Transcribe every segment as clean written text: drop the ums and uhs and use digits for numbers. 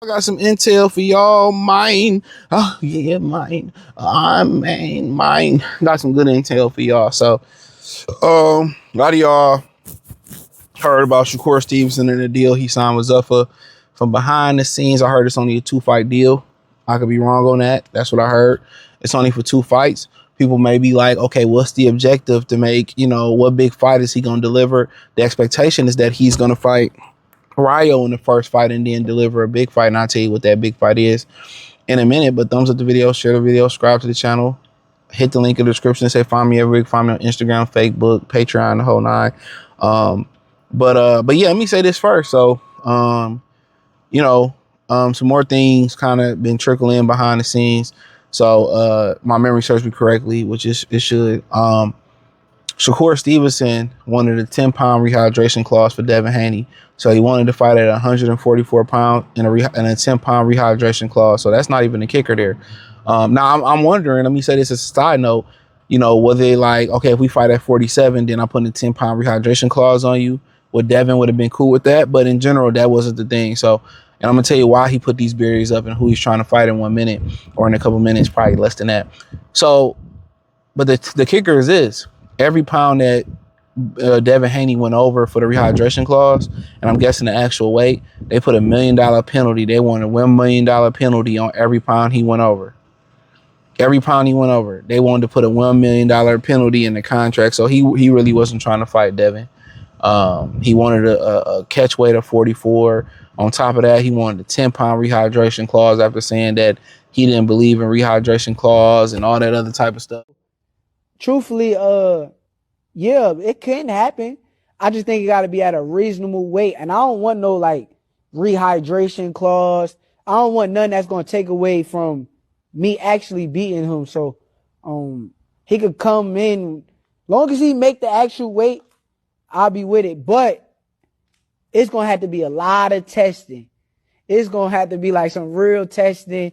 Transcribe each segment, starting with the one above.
I got some intel for y'all. Mine. Oh, yeah, mine. Mine. Got some good intel for y'all. So, a lot of y'all heard about Shakur Stevenson and the deal he signed with Zufa. From behind the scenes, I heard it's only a 2-fight deal. I could be wrong on that. That's what I heard. It's only for 2 fights. People may be like, okay, what's the objective to make, what big fight is he going to deliver? The expectation is that he's going to fight Ryo in the first fight and then deliver a big fight. And I'll tell you what that big fight is in a minute. But thumbs up the video, share the video, subscribe to the channel. Hit the link in the description. Say find me every week. Find me on Instagram, Facebook, Patreon, the whole nine. But yeah, let me say this first. So, some more things kind of been trickling in behind the scenes. So, my memory serves me correctly, which it should. Shakur Stevenson wanted a 10-pound rehydration clause for Devin Haney. So he wanted to fight at 144 pounds and a 10-pound rehydration clause. So that's not even the kicker there. Now I'm wondering, let me say this as a side note, were they like, okay, if we fight at 47, then I'm putting a 10-pound rehydration clause on you. Well, Devin would have been cool with that. But in general, that wasn't the thing. So, and I'm going to tell you why he put these barriers up and who he's trying to fight in 1 minute or in a couple minutes, probably less than that. So, but the kicker is this. Every pound that Devin Haney went over for the rehydration clause, and I'm guessing the actual weight, they put $1 million penalty. They wanted a $1 million penalty on every pound he went over. Every pound he went over, they wanted to put a $1 million penalty in the contract. So he really wasn't trying to fight Devin. He wanted a catch weight of 44. On top of that, he wanted a 10-pound rehydration clause after saying that he didn't believe in rehydration clause and all that other type of stuff. Truthfully, yeah, it can happen. I just think it got to be at a reasonable weight. And I don't want no like rehydration clause. I don't want nothing that's going to take away from me actually beating him. So, he could come in, long as he make the actual weight, I'll be with it. But it's going to have to be a lot of testing. It's going to have to be like some real testing.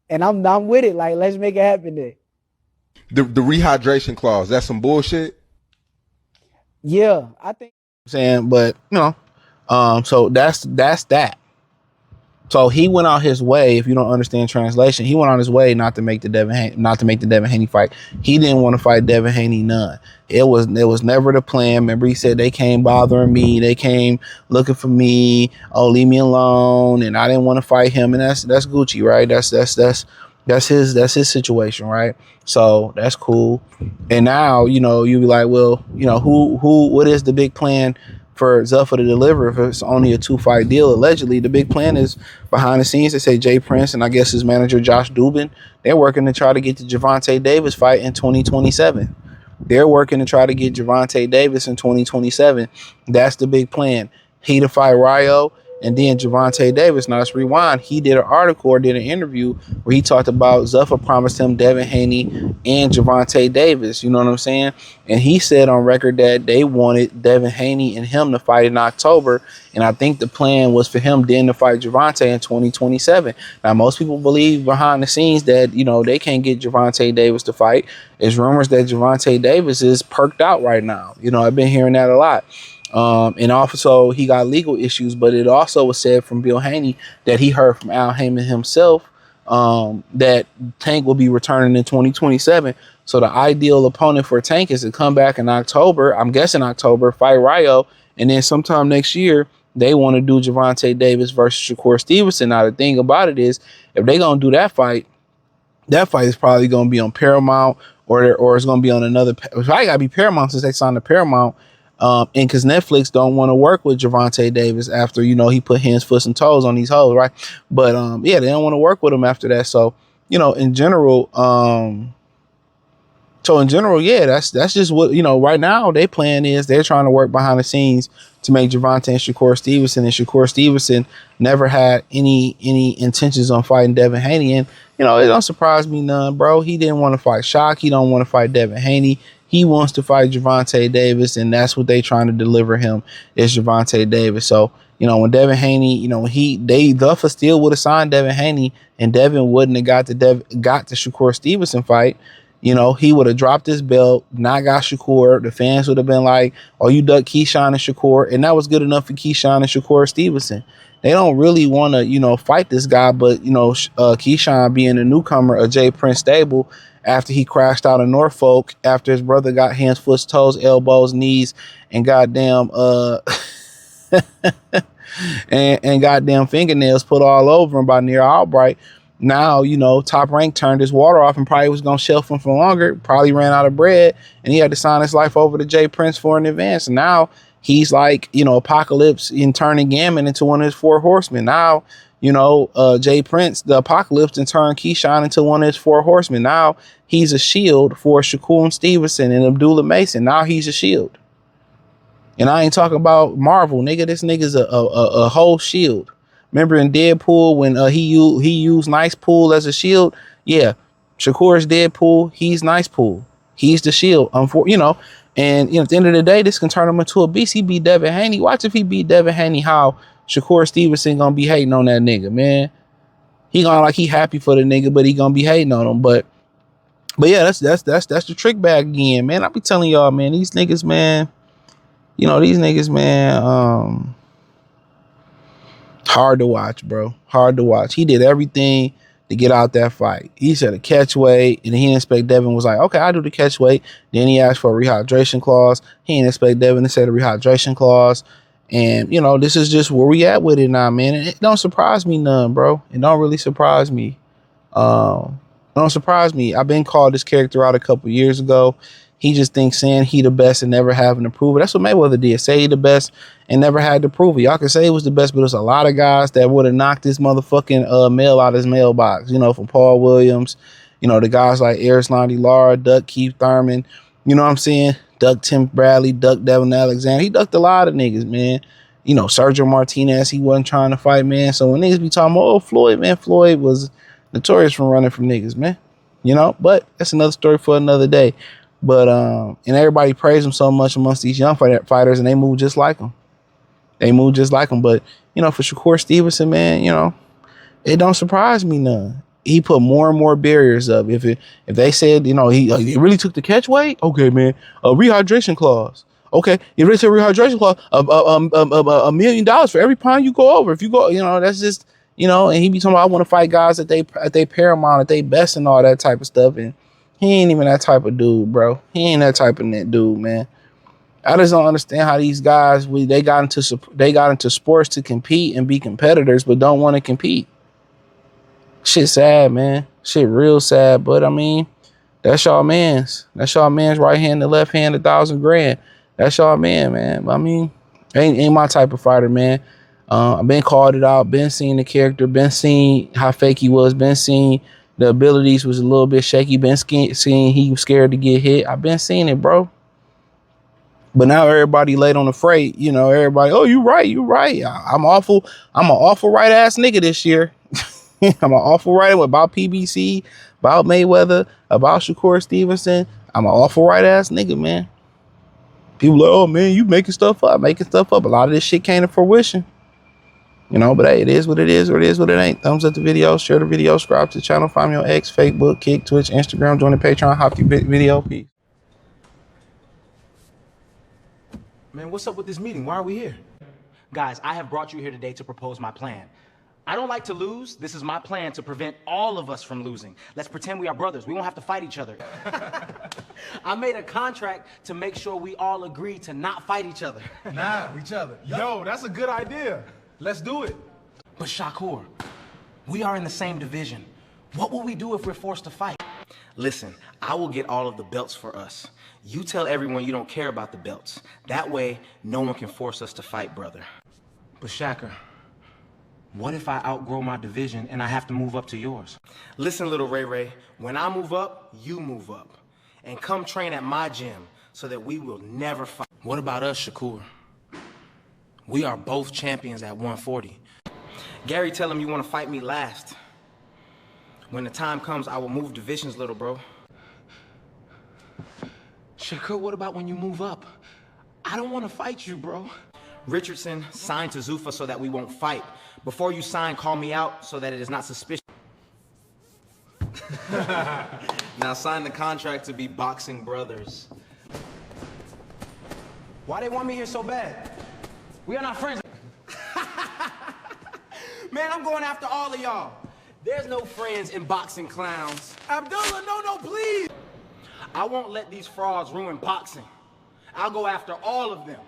And I'm with it. Like, let's make it happen there. The rehydration clause, that's some bullshit. Yeah, I think. Saying, but so that's that. So he went out his way. If you don't understand translation, he went on his way not to make the Devin Haney fight. He didn't want to fight Devin Haney none. It was never the plan. Remember, he said they came bothering me. They came looking for me. Oh, leave me alone. And I didn't want to fight him. And that's Gucci, right? That's his situation, right? So that's cool. And now, you be like, well, what is the big plan for Zufa to deliver if it's only a 2-fight deal? Allegedly, the big plan is behind the scenes. They say Jay Prince and I guess his manager, Josh Dubin, they're working to try to get the Gervonta Davis fight in 2027. They're working to try to get Gervonta Davis in 2027. That's the big plan. He to fight Ryo. And then Gervonta Davis, now let's rewind. He did an article or did an interview where he talked about Zufa promised him Devin Haney and Gervonta Davis. You know what I'm saying? And he said on record that they wanted Devin Haney and him to fight in October. And I think the plan was for him then to fight Gervonta in 2027. Now, most people believe behind the scenes that, they can't get Gervonta Davis to fight. There's rumors that Gervonta Davis is perked out right now. I've been hearing that a lot. And also he got legal issues, but it also was said from Bill Haney that he heard from Al Heyman himself that Tank will be returning in 2027. So the ideal opponent for Tank is to come back in October, I'm guessing October, fight Ryo, and then sometime next year they want to do Gervonta Davis versus Shakur Stevenson. Now the thing about it is, if they're gonna do that fight is probably gonna be on Paramount or it's gonna be on another. It's probably gotta be Paramount since they signed to Paramount. And because Netflix don't want to work with Gervonta Davis after, he put hands, foot, and toes on these hoes, right? But yeah, they don't want to work with him after that. So, in general, yeah, that's just what, right now their plan is. They're trying to work behind the scenes to make Gervonta and Shakur Stevenson. And Shakur Stevenson never had any intentions on fighting Devin Haney. And, it don't surprise me none, bro. He didn't want to fight Shock. He don't want to fight Devin Haney. He wants to fight Gervonta Davis, and that's what they trying to deliver him is Gervonta Davis. So, when Devin Haney, Zufa still would have signed Devin Haney, and Devin wouldn't have got the Shakur Stevenson fight. You know, he would have dropped his belt, not got Shakur. The fans would have been like, oh, you ducked Keyshawn and Shakur. And that was good enough for Keyshawn and Shakur Stevenson. They don't really want to, you know, fight this guy. But, you know, Keyshawn being a newcomer of Jay Prince stable after he crashed out in Norfolk, after his brother got hands, foot, toes, elbows, knees, and goddamn and goddamn fingernails put all over him by Near Albright. Now, you know, Top Rank turned his water off and probably was going to shelf him for longer, probably ran out of bread, and he had to sign his life over to Jay Prince for an advance. And now he's like, you know, Apocalypse in turning Gammon into one of his 4 horsemen. Now, you know, Jay Prince, the Apocalypse, and turned Keyshawn into one of his 4 horsemen. Now he's a shield for Shakur Stevenson and Abdullah Mason. Now he's a shield. And I ain't talking about Marvel, nigga. This nigga's a whole shield. Remember in Deadpool when he used Nice Pool as a shield? Yeah, Shakur's Deadpool. He's Nice Pool. He's the shield. You know, and you know, at the end of the day, this can turn him into a beast. He beat Devin Haney. Watch if he beat Devin Haney, how Shakur Stevenson gonna be hating on that nigga, man. He gonna like he happy for the nigga, but he gonna be hating on him. But yeah, that's the trick bag again, man. I be telling y'all, man, these niggas, man. You know, these niggas, man. Hard to watch, bro. Hard to watch. He did everything to get out that fight. He said a catch weight, and he didn't expect Devin was like, okay, I'll do the catch weight. Then he asked for a rehydration clause. He didn't expect Devin to say the rehydration clause. And, you know, this is just where we at with it now, man. And it don't surprise me none, bro. It don't really surprise me. It don't surprise me. I've been called this character out a couple years ago. He just thinks saying he the best and never having to prove it. That's what Mayweather did. Say he the best and never had to prove it. Y'all can say he was the best, but there's a lot of guys that would have knocked this motherfucking mail out of his mailbox. You know, from Paul Williams, you know, the guys like Arislandi Lara, Duck Keith Thurman, you know what I'm saying? Duck Tim Bradley, Duck Devin Alexander. He ducked a lot of niggas, man. You know, Sergio Martinez, he wasn't trying to fight, man. So when niggas be talking about, oh, Floyd, man, Floyd was notorious for running from niggas, man. You know, but that's another story for another day. But, and everybody praised him so much amongst these young fighters, and they move just like him. They move just like him. But, you know, for Shakur Stevenson, man, you know, it don't surprise me none. He put more and more barriers up. If they said, you know, he really took the catch weight, okay, man, a rehydration clause. Okay, you really said rehydration clause, $1 million for every pound you go over. If you go, you know, that's just, you know, and he be talking about, I want to fight guys at they paramount, at they best and all that type of stuff. And he ain't even that type of dude, bro. He ain't that type of dude, man. I just don't understand how these guys, they got into sports to compete and be competitors, but don't want to compete. Shit sad, man. Shit real sad. But I mean, that's y'all man's. That's y'all man's right hand to left hand, $1,000 grand. That's y'all man. I mean, ain't my type of fighter, man. I've been called it out, been seeing the character, been seeing how fake he was, been seeing the abilities was a little bit shaky, been seeing he was scared to get hit. I've been seeing it, bro. But now everybody late on the freight, you know, everybody, oh, you right. I'm an awful right ass nigga this year. I'm an awful right about PBC, about Mayweather, about Shakur Stevenson. I'm an awful right ass nigga, man. People like, oh man, you making stuff up. A lot of this shit came to fruition. You know, but hey, it is what it is, or it is what it ain't. Thumbs up the video, share the video, subscribe to the channel, find me on X, Facebook, Kick, Twitch, Instagram, join the Patreon, hop the video. Peace. Man, what's up with this meeting? Why are we here? Guys, I have brought you here today to propose my plan. I don't like to lose. This is my plan to prevent all of us from losing. Let's pretend we are brothers. We won't have to fight each other. I made a contract to make sure we all agree to not fight each other. Each other. Yo, that's a good idea. Let's do it. But Shakur, we are in the same division. What will we do if we're forced to fight? Listen, I will get all of the belts for us. You tell everyone you don't care about the belts. That way, no one can force us to fight, brother. But Shakur, what if I outgrow my division and I have to move up to yours? Listen, little Ray Ray, when I move up, you move up. And come train at my gym so that we will never fight. What about us, Shakur? We are both champions at 140. Gary, tell him you want to fight me last. When the time comes, I will move divisions, little bro. Shakur, what about when you move up? I don't want to fight you, bro. Richardson, sign to Zufa so that we won't fight. Before you sign, call me out so that it is not suspicious. Now sign the contract to be boxing brothers. Why they want me here so bad? We are not friends. Man, I'm going after all of y'all. There's no friends in boxing clowns. Abdullah, no, please. I won't let these frauds ruin boxing. I'll go after all of them.